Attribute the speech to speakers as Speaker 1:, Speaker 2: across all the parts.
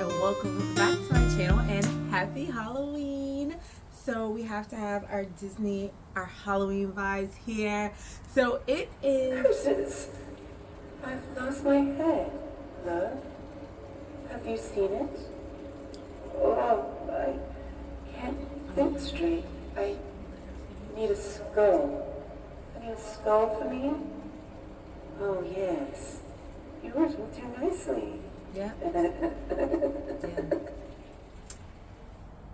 Speaker 1: and welcome back to my channel and happy Halloween. So we have to have our Halloween vibes here. So it is...
Speaker 2: Curses! I've lost my head. Love? Have you seen it? Oh, I can't think straight. I need a skull. I need a skull for me? Oh, yes. Yours will do nicely.
Speaker 1: Yeah.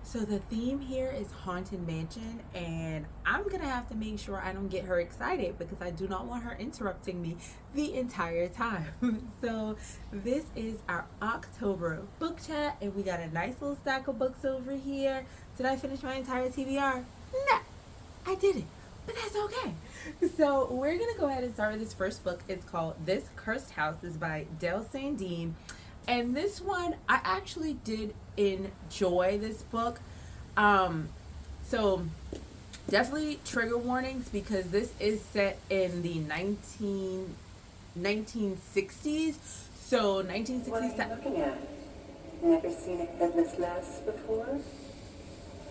Speaker 1: So the theme here is Haunted Mansion, and I'm gonna have to make sure I don't get her excited because I do not want her interrupting me the entire time. So this is our October book chat, and we got a nice little stack of books over here. Did I finish my entire TBR? No, I didn't, but that's okay. So we're gonna go ahead and start with this first book. It's called This Cursed House. It's by Del Sandine. And this one, I actually did enjoy this book. So definitely trigger warnings because this is set in the 1960s. So 1960s.
Speaker 2: What are you looking at? Never seen a headless lass before?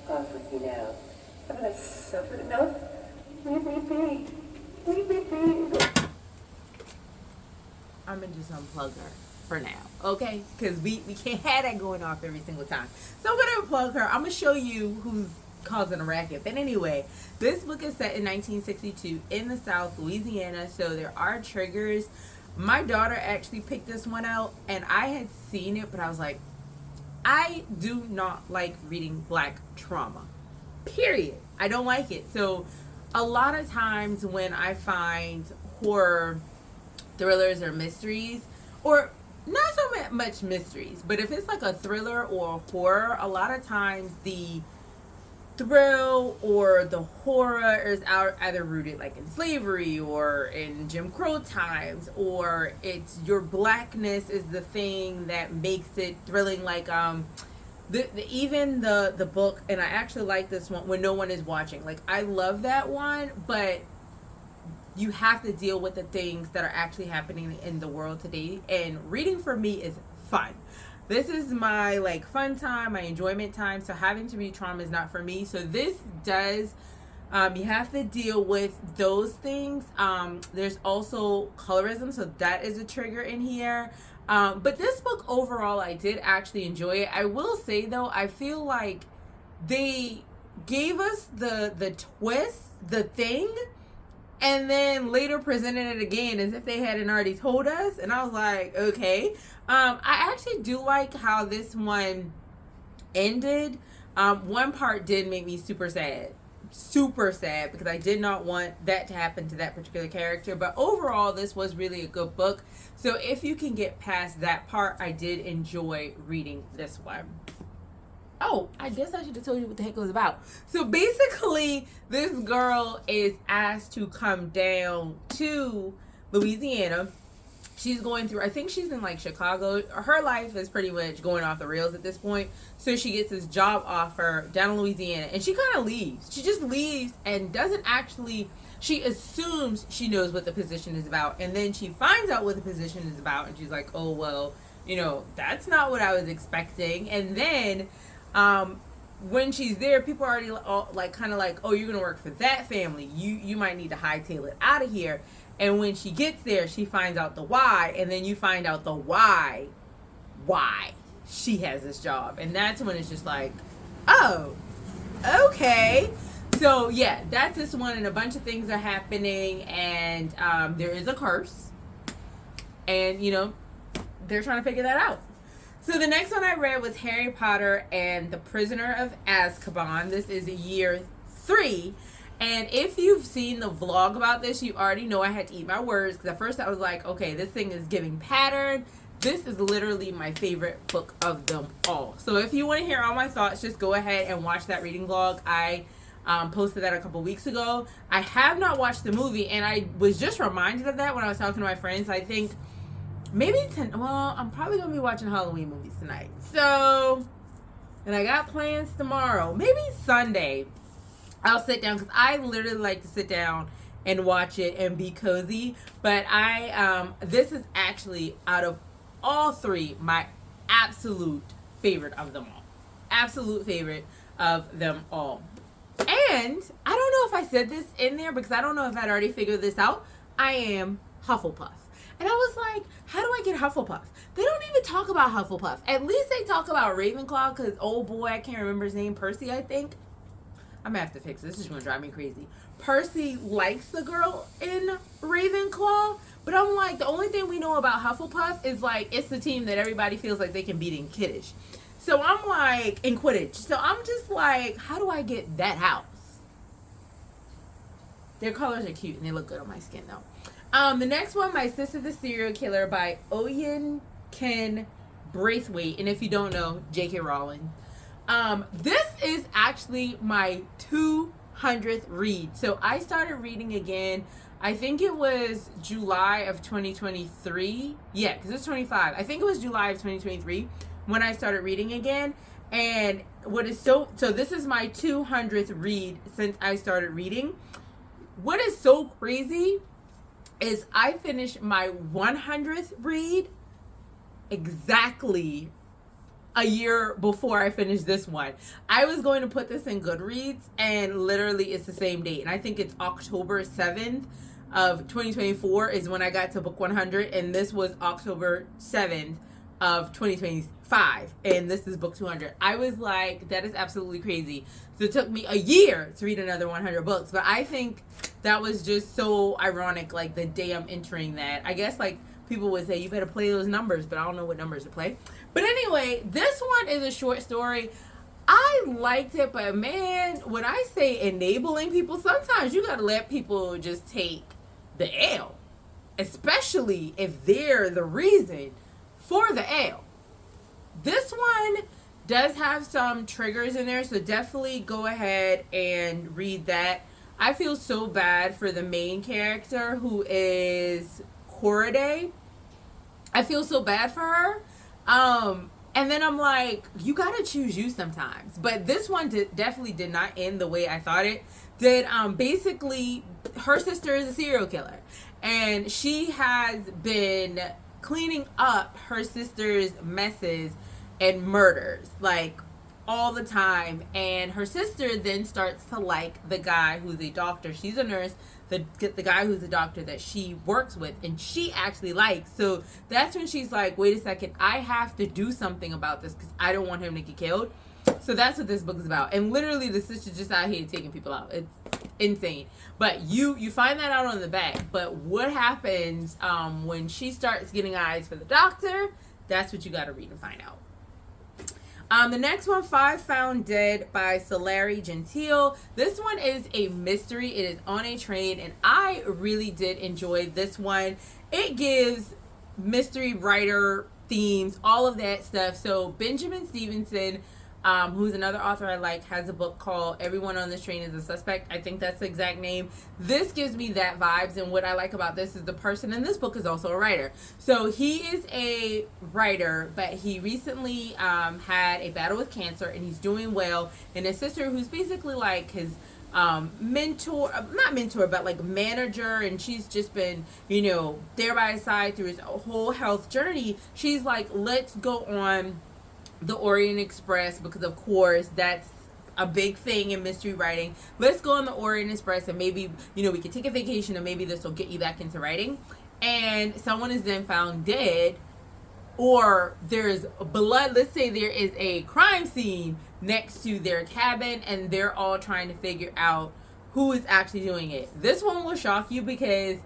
Speaker 2: Off with you now. Haven't I suffered enough? Leave me be. Leave me be.
Speaker 1: I'm gonna just unplug her for now, okay? Because we can't have that going off every single time. So I'm gonna unplug her. I'm gonna show you who's causing a racket. But anyway, this book is set in 1962 in the South, Louisiana. So there are triggers. My daughter actually picked this one out, and I had seen it, but I was like, I do not like reading black trauma. Period. I don't like it. So a lot of times when I find horror thrillers or mysteries, or not so much mysteries, but if it's like a thriller or a horror, a lot of times the thrill or the horror is either rooted like in slavery or in Jim Crow times, or it's your blackness is the thing that makes it thrilling. Like even the book, and I actually like this one, When No One Is Watching. Like, I love that one, but you have to deal with the things that are actually happening in the world today. And reading for me is fun. This is my like fun time, my enjoyment time. So having to read trauma is not for me. So this does, you have to deal with those things. There's also colorism, so that is a trigger in here. But this book overall, I did actually enjoy it. I will say though, I feel like they gave us the twist, the thing, and then later presented it again as if they hadn't already told us. And I was like, okay. I actually do like how this one ended. One part did make me super sad. Super sad, because I did not want that to happen to that particular character. But overall, this was really a good book. So if you can get past that part, I did enjoy reading this one. Oh, I guess I should have told you what the heck it was about. So basically, this girl is asked to come down to Louisiana. She's going through, I think she's in like Chicago. Her life is pretty much going off the rails at this point. So she gets this job offer down in Louisiana, and she kind of leaves. She just leaves and doesn't actually, she assumes she knows what the position is about. And then she finds out what the position is about, and she's like, oh, well, you know, that's not what I was expecting. And then when she's there, people are already like kind of like, oh, you're gonna work for that family, you might need to hightail it out of here. And when she gets there, she finds out the why, and then you find out the why she has this job. And that's when it's just like, oh, okay. So yeah, that's this one, and a bunch of things are happening, and there is a curse, and you know, they're trying to figure that out. So the next one I read was Harry Potter and the Prisoner of Azkaban. This is year 3. And if you've seen the vlog about this, you already know I had to eat my words. Because at first I was like, okay, this thing is giving pattern. This is literally my favorite book of them all. So if you want to hear all my thoughts, just go ahead and watch that reading vlog. I posted that a couple weeks ago. I have not watched the movie, and I was just reminded of that when I was talking to my friends. I think maybe I'm probably gonna be watching Halloween movies tonight. So, and I got plans tomorrow, maybe Sunday. I'll sit down, because I literally like to sit down and watch it and be cozy. But this is actually, out of all 3, my absolute favorite of them all. Absolute favorite of them all. And I don't know if I said this in there because I don't know if I'd already figured this out. I am Hufflepuff. And I was like, how do I get Hufflepuff? They don't even talk about Hufflepuff. At least they talk about Ravenclaw because, oh boy, I can't remember his name. Percy, I think. I'm going to have to fix this. This is going to drive me crazy. Percy likes the girl in Ravenclaw. But I'm like, the only thing we know about Hufflepuff is like, it's the team that everybody feels like they can beat in Kiddish. So I'm like, in Quidditch. So I'm just like, how do I get that house? Their colors are cute and they look good on my skin though. The next one, My Sister the Serial Killer by Oyen Ken Braithwaite. And if you don't know, J.K. Rowling. This is actually my 200th read. So I started reading again, I think it was July of 2023. Yeah, because it's 25. I think it was July of 2023 when I started reading again. And what is so this is my 200th read since I started reading. What is so crazy is I finished my 100th read exactly a year before I finished this one. I was going to put this in Goodreads and literally it's the same date. And I think it's October 7th of 2024 is when I got to book 100. And this was October 7th of 2025. And this is book 200. I was like, that is absolutely crazy. So it took me a year to read another 100 books. But I think that was just so ironic, like the day I'm entering that. I guess like people would say, you better play those numbers, but I don't know what numbers to play. But anyway, this one is a short story. I liked it, but man, when I say enabling people, sometimes you gotta let people just take the L. Especially if they're the reason for the L. This one does have some triggers in there, so definitely go ahead and read that. I feel so bad for the main character who is Corday. I feel so bad for her. And then I'm like, you gotta choose you sometimes. But this one definitely did not end the way I thought it did. Basically, her sister is a serial killer. And she has been cleaning up her sister's messes and murders. Like, all the time. And her sister then starts to like the guy who's a doctor. She's a nurse. The guy who's a doctor that she works with and she actually likes. So that's when she's like, wait a second, I have to do something about this because I don't want him to get killed. So that's what this book is about. And literally the sister's just out here taking people out. It's insane. But you find that out on the back. But what happens when she starts getting eyes for the doctor, that's what you got to read and find out. The next one, Five Found Dead by Solari Gentile. This one is a mystery. It is on a train, and I really did enjoy this one. It gives mystery writer themes, all of that stuff. So Benjamin Stevenson, who's another author I like, has a book called Everyone on This Train is a Suspect. I think that's the exact name. This gives me that vibes, and what I like about this is the person in this book is also a writer. So he is a writer, but he recently had a battle with cancer, and he's doing well. And his sister, who's basically like his mentor, not mentor, but like manager, and she's just been, there by his side through his whole health journey. She's like, let's go on the Orient Express, because of course that's a big thing in mystery writing. Let's go on the Orient Express and maybe, we can take a vacation and maybe this will get you back into writing. And someone is then found dead, or there's blood. Let's say there is a crime scene next to their cabin and they're all trying to figure out who is actually doing it. This one will shock you because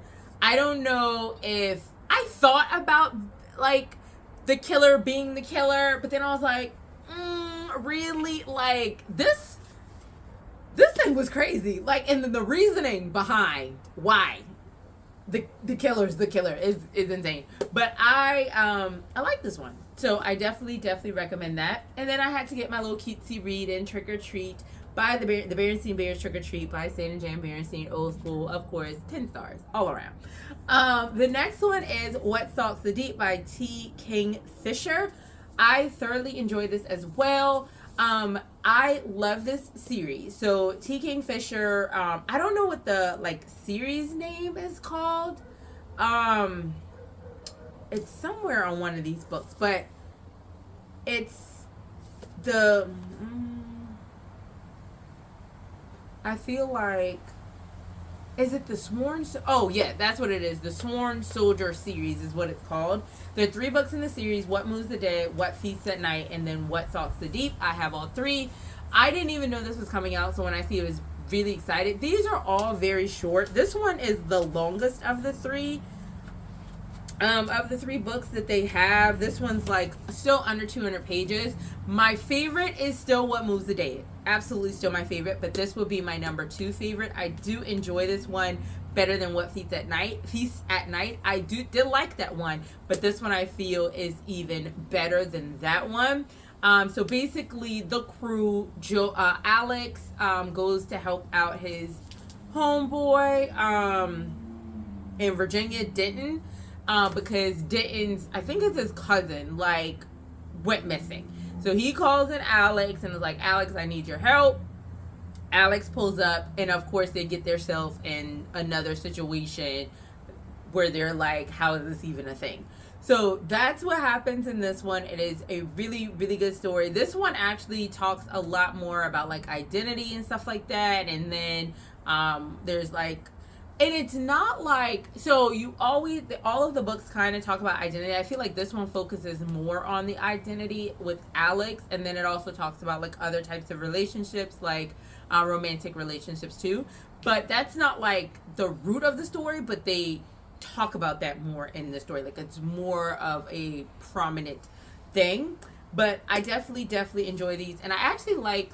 Speaker 1: I don't know if I thought about like the killer being the killer, but then I was like, really? Like, this thing was crazy. Like, and the reasoning behind why the killer's the killer is insane. But I like this one. So I definitely recommend that. And then I had to get my little cutesy read in, Trick or Treat by the Berenstain Bears, Trick or Treat by Stan and Jan Berenstain, old school, of course, 10 stars all around. The next one is What Stalks the Deep by T. King Fisher. I thoroughly enjoyed this as well. I love this series. So T. King Fisher, I don't know what the series name is called. It's somewhere on one of these books, but it's the I feel like, is it the Sworn? Oh yeah, that's what it is. The Sworn Soldier series is what it's called. There are 3 books in the series: What Moves the Dead, What Feasts at Night, and then What Stalks the Deep. I have all 3. I didn't even know this was coming out, so when I see it, I was really excited. These are all very short. This one is the longest of the 3. Of the 3 books that they have, this one's like still under 200 pages. My favorite is still What Moves the Dead. Absolutely still my favorite, but this would be my number 2 favorite. I do enjoy this one better than What Feasts at Night. I did like that one, but this one I feel is even better than that one. So basically, the crew, Alex goes to help out his homeboy in Virginia, Denton. Because Denton's, I think it's his cousin, like, went missing. So he calls in Alex and is like, Alex, I need your help. Alex pulls up, and of course they get themselves in another situation where they're like, how is this even a thing? So that's what happens in this one. It is a really, really good story. This one actually talks a lot more about like identity and stuff like that. And then there's like, and it's not like, so you always, all of the books kind of talk about identity. I feel like this one focuses more on the identity with Alex, and then it also talks about like other types of relationships, like romantic relationships too. But that's not like the root of the story, but they talk about that more in the story. Like it's more of a prominent thing. But I definitely enjoy these, and I actually like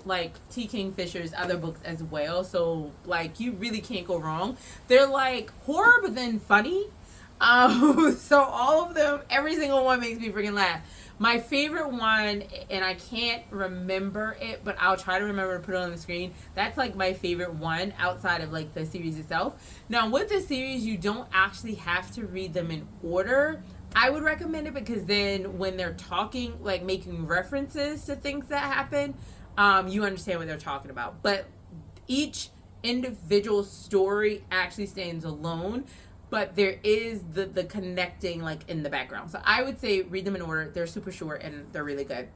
Speaker 1: T. Kingfisher's other books as well. So like you really can't go wrong. They're like horror, but then funny. So all of them, every single one makes me freaking laugh. My favorite one, and I can't remember it, but I'll try to remember to put it on the screen. That's like my favorite one outside of like the series itself. Now with the series, you don't actually have to read them in order. I would recommend it because then when they're talking, like making references to things that happen, you understand what they're talking about. But each individual story actually stands alone, but there is the connecting like in the background. So I would say read them in order. They're super short and they're really good.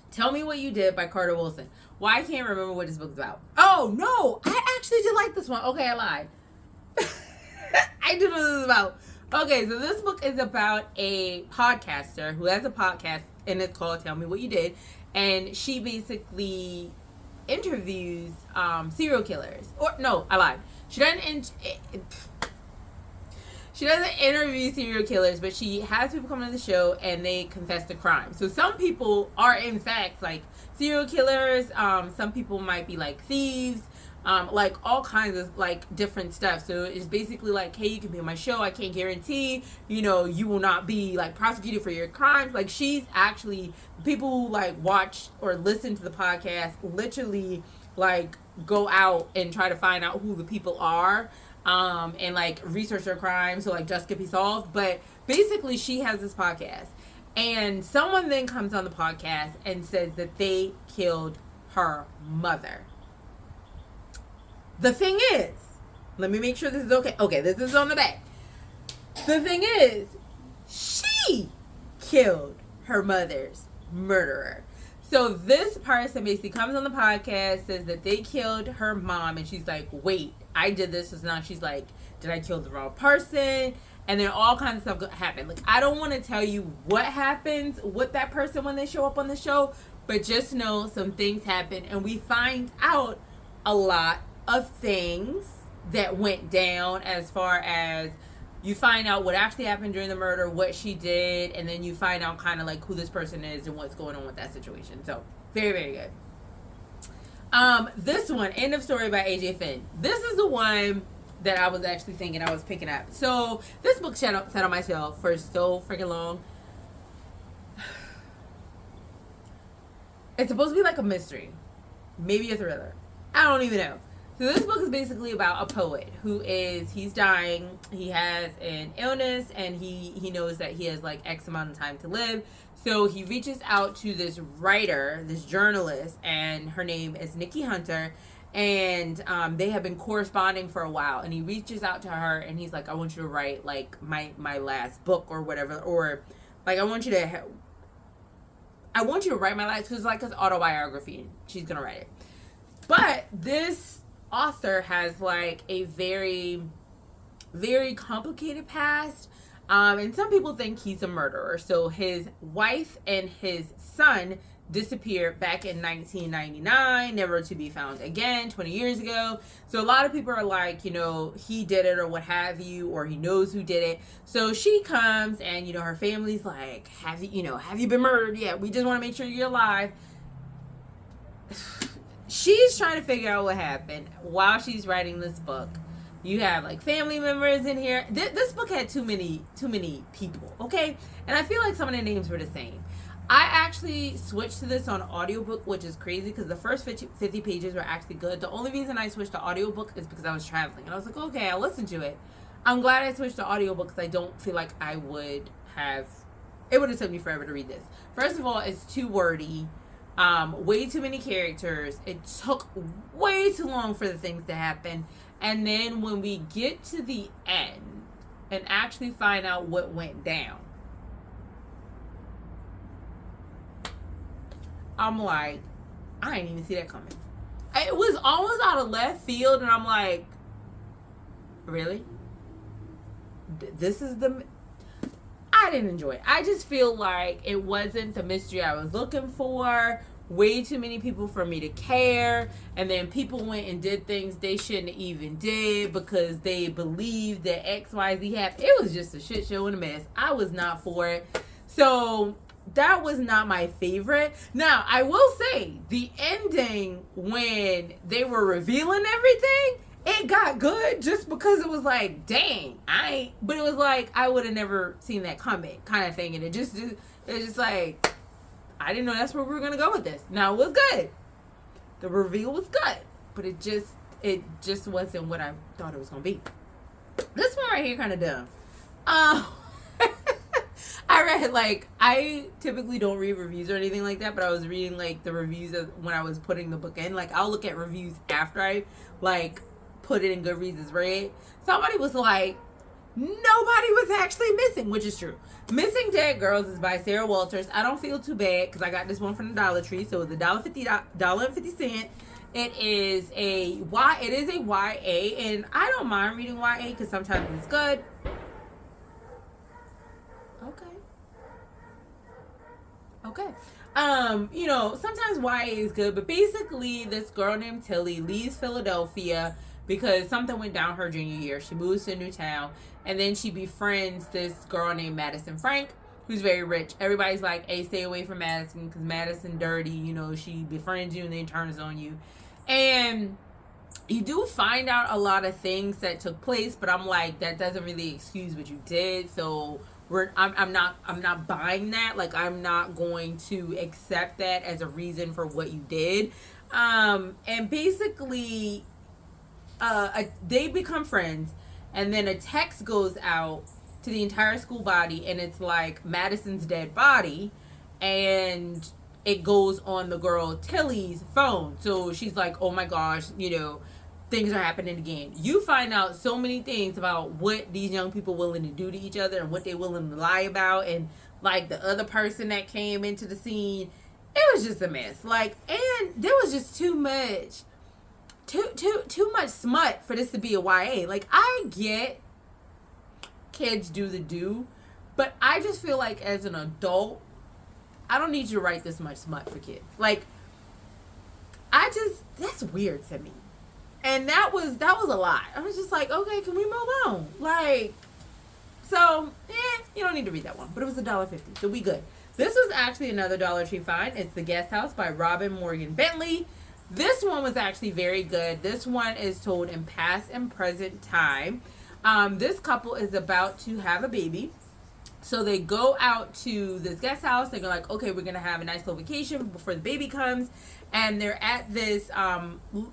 Speaker 1: Tell Me What You Did by Carter Wilson. Well, I can't remember what this book's about. Oh no, I actually did like this one. Okay, I lied. I do know what this is about. Okay, so this book is about a podcaster who has a podcast, and it's called Tell Me What You Did. And she basically interviews serial killers. Or, no, I lied. She doesn't interview serial killers, but she has people come on the show, and they confess to crime. So some people are, in fact, like, serial killers. Some people might be, like, thieves. Like all kinds of like different stuff. So it's basically like, hey, you can be on my show. I can't guarantee, you know, you will not be like prosecuted for your crimes. Like she's actually, people who like watch or listen to the podcast literally like go out and try to find out who the people are, and like research their crimes so like justice can be solved. But basically she has this podcast, and someone then comes on the podcast and says that they killed her mother. The thing is, let me make sure this is okay. Okay, this is on the back. The thing is, she killed her mother's murderer. So this person basically comes on the podcast, says that they killed her mom, and she's like, wait, I did this. So now she's like, did I kill the wrong person? And then all kinds of stuff happen. Like, I don't want to tell you what happens with that person when they show up on the show, but just know some things happen, and we find out a lot of things that went down, as far as you find out what actually happened during the murder, what she did, and then you find out kind of like who this person is and what's going on with that situation. So very, very good. This one, End of Story by AJ Finn. This is the one that I was actually thinking I was picking up. So this book sat on my shelf for so freaking long. It's supposed to be like a mystery, maybe a thriller. I don't even know. So this book is basically about a poet he's dying. He has an illness, and he knows that he has like X amount of time to live. So he reaches out to this writer, this journalist, and her name is Nikki Hunter. And they have been corresponding for a while. And he reaches out to her, and he's like, I want you to write like my last book or whatever. Or like, I want you to I want you to write my life, because it's like his autobiography, and she's gonna write it. But this author has like a very, very complicated past. And some people think he's a murderer. So his wife and his son disappeared back in 1999, never to be found again, 20 years ago. So a lot of people are like, you know, he did it or what have you, or he knows who did it. So she comes and, you know, her family's like, have you been murdered yet? We just want to make sure you're alive. She's trying to figure out what happened while she's writing this book. You have like family members in here. This book had too many people, okay? And I feel like some of the names were the same. I actually switched to this on audiobook, which is crazy because the first 50 pages were actually good. The only reason I switched to audiobook is because I was traveling. And I was like, okay, I'll listen to it. I'm glad I switched to audiobook because I don't feel like it would have taken me forever to read this. First of all, it's too wordy. Way too many characters. It took way too long for the things to happen. And then when we get to the end and actually find out what went down, I'm like, I didn't even see that coming. It was almost out of left field, and I'm like, really? This is the... I didn't enjoy it. I just feel like it wasn't the mystery I was looking for. Way too many people for me to care. And then people went and did things they shouldn't even did because they believed that XYZ happened. It was just a shit show and a mess. I was not for it. So that was not my favorite. Now, I will say, the ending when they were revealing everything, it got good just because it was like, dang, but it was like, I would have never seen that coming kind of thing. And it was just like, I didn't know that's where we were going to go with this. Now, it was good. The reveal was good, but it just wasn't what I thought it was going to be. This one right here kind of dumb. I read, like, I typically don't read reviews or anything like that, but I was reading, like, the reviews when I was putting the book in. Like, I'll look at reviews after I, like, put it in Goodreads as read. Somebody was like, nobody was actually missing, which is true. Missing Dead Girls is by Sarah Walters. I don't feel too bad because I got this one from the Dollar Tree, so it's $1.50. It is a YA, and I don't mind reading YA because sometimes it's good. Okay. You know, sometimes YA is good, but basically this girl named Tilly leaves Philadelphia because something went down her junior year. She moves to a new town, and then she befriends this girl named Madison Frank, who's very rich. Everybody's like, hey, stay away from Madison because Madison dirty. You know, she befriends you and then turns on you. And you do find out a lot of things that took place, but I'm like, that doesn't really excuse what you did. So I'm not buying that. Like, I'm not going to accept that as a reason for what you did. And basically, they become friends, and then a text goes out to the entire school body, and it's like Madison's dead body, and it goes on the girl Tilly's phone. So she's like, oh my gosh, you know, things are happening again. You find out so many things about what these young people willing to do to each other and what they're willing to lie about, and like the other person that came into the scene. It was just a mess. Like, and there was just too much smut for this to be a YA. Like, I get kids do, but I just feel like as an adult, I don't need you to write this much smut for kids. Like, that's weird to me. And that was a lot. I was just like, okay, can we move on? Like, so, you don't need to read that one. But it was $1.50, so we good. This was actually another Dollar Tree find. It's The Guest House by Robin Morgan Bentley. This one was actually very good. This one is told in past and present time. This couple is about to have a baby. So they go out to this guest house. They're like, okay, we're going to have a nice little vacation before the baby comes. And they're at this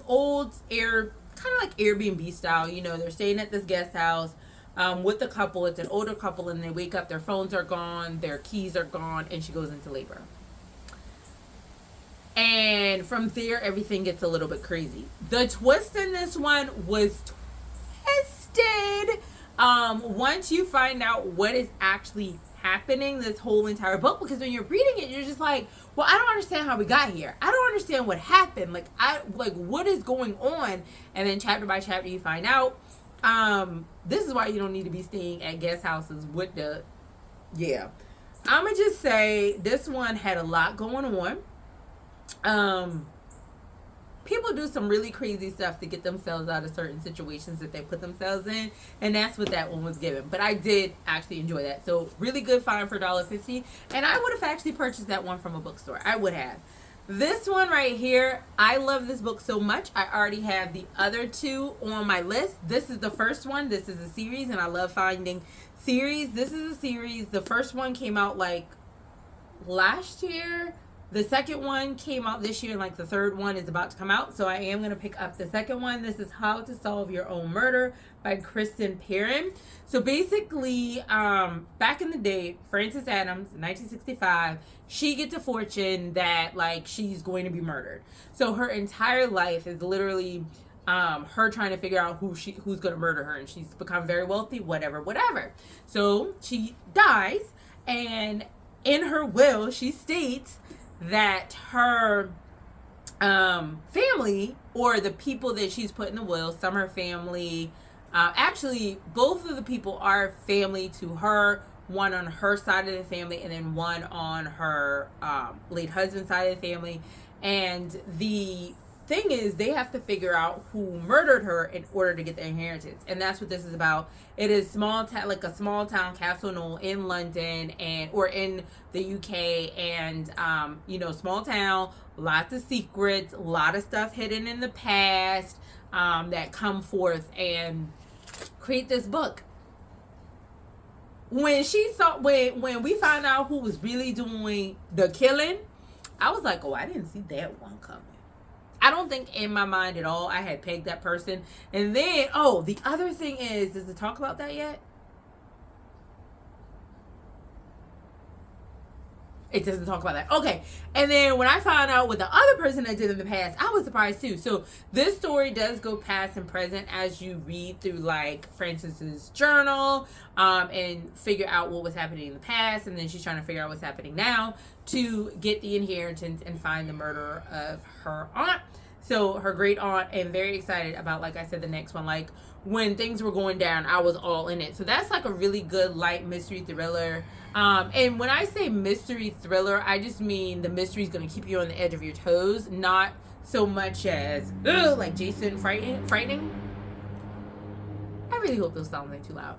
Speaker 1: old kind of like Airbnb style. You know, they're staying at this guest house with the couple. It's an older couple, and they wake up, their phones are gone, their keys are gone, and she goes into labor. And from there, everything gets a little bit crazy. The twist in this one was twisted. Once you find out what is actually happening this whole entire book, because when you're reading it, you're just like, well, I don't understand how we got here. I don't understand what happened. Like what is going on? And then chapter by chapter you find out. This is why you don't need to be staying at guest houses with the, yeah. I'm gonna just say this one had a lot going on. People do some really crazy stuff to get themselves out of certain situations that they put themselves in, and that's what that one was given. But I did actually enjoy that. So really good find for $1.50, and I would have actually purchased that one from a bookstore. I would have. This one right here, I love this book so much. I already have the other two on my list. This is the first one. This is a series, and I love finding series. This is a series. The first one came out like last year. The second one came out this year, and like the third one is about to come out. So I am going to pick up the second one. This is How to Solve Your Own Murder by Kristen Perrin. So basically, back in the day, Frances Adams, 1965, she gets a fortune that like she's going to be murdered. So her entire life is literally her trying to figure out who's going to murder her, and she's become very wealthy, whatever. So she dies, and in her will, she states that her family, or the people that she's put in the will, some her family, actually both of the people are family to her, one on her side of the family and then one on her late husband's side of the family. And the thing is, they have to figure out who murdered her in order to get the inheritance, and that's what this is about. It is like a small town, Castle Knoll in London, or in the UK, and small town, lots of secrets, a lot of stuff hidden in the past that come forth and create this book. When we found out who was really doing the killing, I was like, oh, I didn't see that one coming. I don't think in my mind at all I had pegged that person. And then, the other thing is, does it talk about that yet? It doesn't talk about that. Okay. And then when I found out what the other person that did in the past, I was surprised too. So this story does go past and present as you read through like Frances's journal, and figure out what was happening in the past. And then she's trying to figure out what's happening now to get the inheritance and find the murderer of her aunt. So her great aunt, and very excited about, like I said, the next one. Like when things were going down, I was all in it. So that's like a really good light mystery thriller. And when I say mystery thriller, I just mean the mystery is going to keep you on the edge of your toes, not so much as like Jason frightening. I really hope those sounds ain't too loud.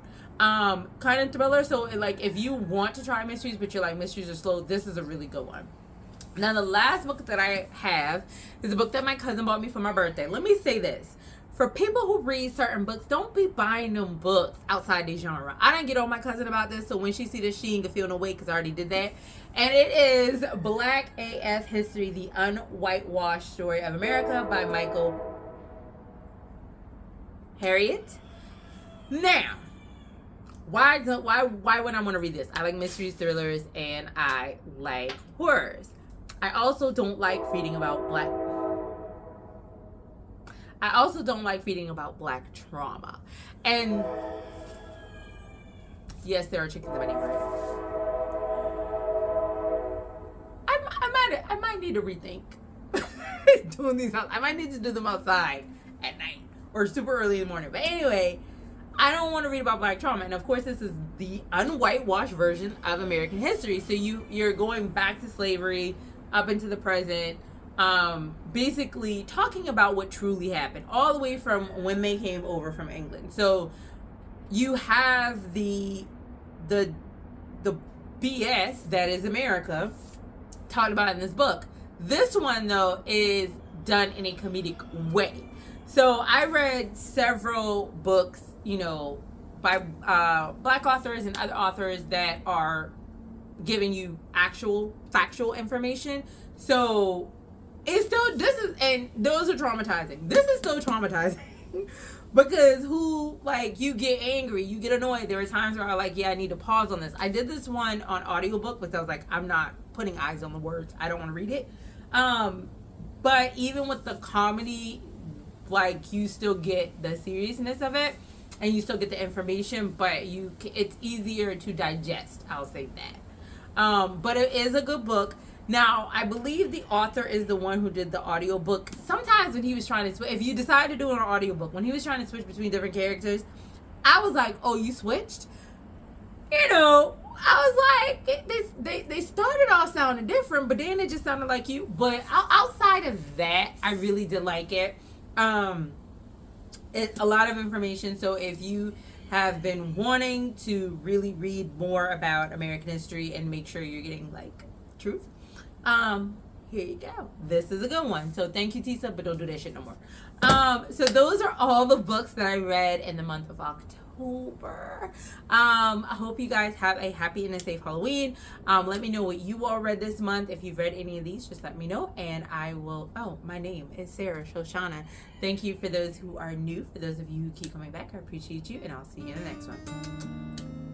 Speaker 1: Kind of thriller. So like if you want to try mysteries, but you're like, mysteries are slow, this is a really good one. Now the last book that I have is a book that my cousin bought me for my birthday. Let me say this. For people who read certain books, don't be buying them books outside the genre. I didn't get on my cousin about this, so when she see this, she ain't gonna feel no way because I already did that. And it is Black AF History, The Unwhitewashed Story of America by Michael Harriot. Now, why would I want to read this? I like mysteries, thrillers, and I like horrors. I also don't like reading about black trauma. And yes, there are chickens in my neighborhood. I might need to rethink doing these. I might need to do them outside at night or super early in the morning. But anyway, I don't want to read about black trauma. And of course, this is the unwhitewashed version of American history. So you're going back to slavery up into the present, basically talking about what truly happened, all the way from when they came over from England. So you have the BS that is America talked about in this book. This one though is done in a comedic way. So I read several books, by black authors and other authors that are giving you actual factual information. So it's still, and those are traumatizing. This is still traumatizing because you get angry, you get annoyed. There were times where I I need to pause on this. I did this one on audiobook, but I was like, I'm not putting eyes on the words. I don't want to read it. But even with the comedy, you still get the seriousness of it. and you still get the information, but it's easier to digest. I'll say that. But it is a good book. Now, I believe the author is the one who did the audiobook. Sometimes when he was trying to if you decide to do an audiobook, when he was trying to switch between different characters, I was like, oh, you switched? You know, I was like, they started off sounding different, but then it just sounded like you. But outside of that, I really did like it. It's a lot of information. So if you have been wanting to really read more about American history and make sure you're getting like truth, here you go. This is a good one. So thank you, Tisa, but don't do that shit no more. So those are all the books that I read in the month of October. I hope you guys have a happy and a safe Halloween. Let me know what you all read this month. If you've read any of these, just let me know, and I will. Oh, my name is Sarah Sho'Shanna. Thank you for those who are new. For those of you who keep coming back, I appreciate you, and I'll see you in the next one.